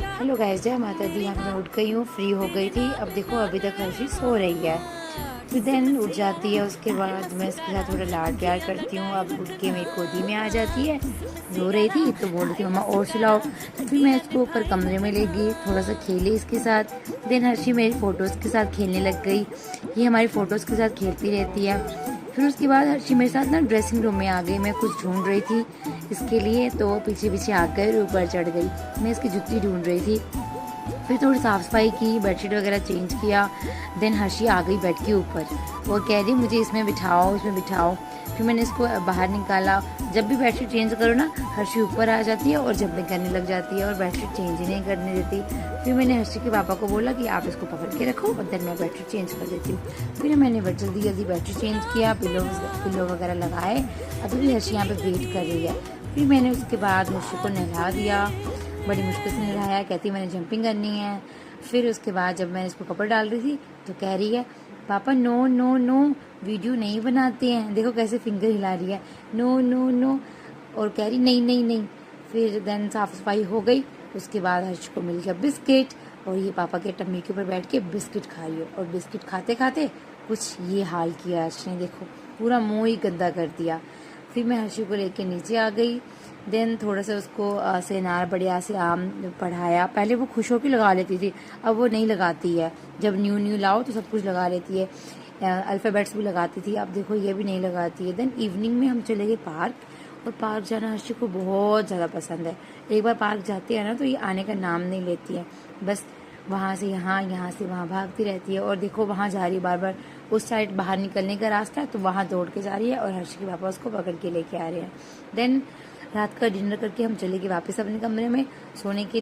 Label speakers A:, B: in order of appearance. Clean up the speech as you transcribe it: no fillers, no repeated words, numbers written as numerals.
A: Hello guys, जय माता दी। यहाँ मैं उठ गई हूँ, फ्री हो गई थी। अब देखो अभी तक हर्षी सो रही है। फिर देन उठ जाती है। उसके बाद मैं इसके साथ थोड़ा लाड प्यार करती हूँ। अब उठ के मेरी गोदी में आ जाती है। रो रही थी तो बोल रही थी मम्मा और सुलाओ। फिर मैं इसको ऊपर कमरे में ले गई, थोड़ा सा खेली इसके साथ। देन हर्षी मेरी फ़ोटोज़ के साथ खेलने लग गई। ये हमारी फ़ोटोज़ के साथ खेलती रहती है। फिर उसके बाद हर्षी मेरे साथ ना ड्रेसिंग रूम में आ गई। मैं कुछ ढूंढ रही थी इसके लिए, तो वो पीछे पीछे आ गई और ऊपर चढ़ गई। मैं इसकी जुत्ती ढूंढ रही थी। फिर थोड़ी साफ़ सफाई की, बेडशीट वगैरह चेंज किया। देन हर्षी आ गई बेड के ऊपर। वो कह रही मुझे इसमें बिठाओ, इसमें बिठाओ। फिर मैंने इसको बाहर निकाला। जब भी बेडशीट चेंज करो ना, हर्षी ऊपर आ जाती है और जंपिंग करने लग जाती है और बेडशीट चेंज ही नहीं करने देती। फिर मैंने हर्षी के पापा को बोला कि आप इसको पकड़ के रखो और देन मैं बेडशीट चेंज कर देती हूँ। फिर मैंने जल्दी जल्दी बेडशीट चेंज किया, पिलो वगैरह लगाए। अभी भी हर्षी यहाँ पे वेट कर रही है। फिर मैंने उसके बाद हर्षी को नहला दिया, बड़ी मुश्किल से नहलाया। कहती मैंने जंपिंग करनी है। फिर उसके बाद जब मैं इसको कपड़े डाल रही थी तो कह रही है पापा नो नो नो, वीडियो नहीं बनाते हैं। देखो कैसे फिंगर हिला रही है, नो नो नो, और कह रही नहीं नहीं नहीं। फिर देन साफ सफाई हो गई। उसके बाद हर्ष को मिल गया बिस्किट और ये पापा के टम्मी के ऊपर बैठ के बिस्किट खा रही है। और बिस्किट खाते खाते कुछ ये हाल किया हर्ष ने, देखो पूरा मुँह ही गंदा कर दिया। फिर मैं हर्षी को लेके नीचे आ गई। देन थोड़ा सा उसको सेनार बढ़िया से आम पढ़ाया। पहले वो खुश होकर लगा लेती थी, अब वो नहीं लगाती है। जब न्यू न्यू लाओ तो सब कुछ लगा लेती है। अल्फ़ाबेट्स भी लगाती थी, अब देखो ये भी नहीं लगाती है। देन इवनिंग में हम चले गए पार्क, और पार्क जाना हर्षी को बहुत ज़्यादा पसंद है। एक बार पार्क जाती है ना तो ये आने का नाम नहीं लेती है, बस वहाँ से यहाँ, यहाँ से वहाँ भागती रहती है। और देखो वहाँ जा रही है बार बार, उस साइड बाहर निकलने का रास्ता है तो वहाँ दौड़ के जा रही है और हर्षी के पापा उसको पकड़ के लेके आ रहे हैं। देन रात का डिनर करके हम चले गए वापस अपने कमरे में सोने के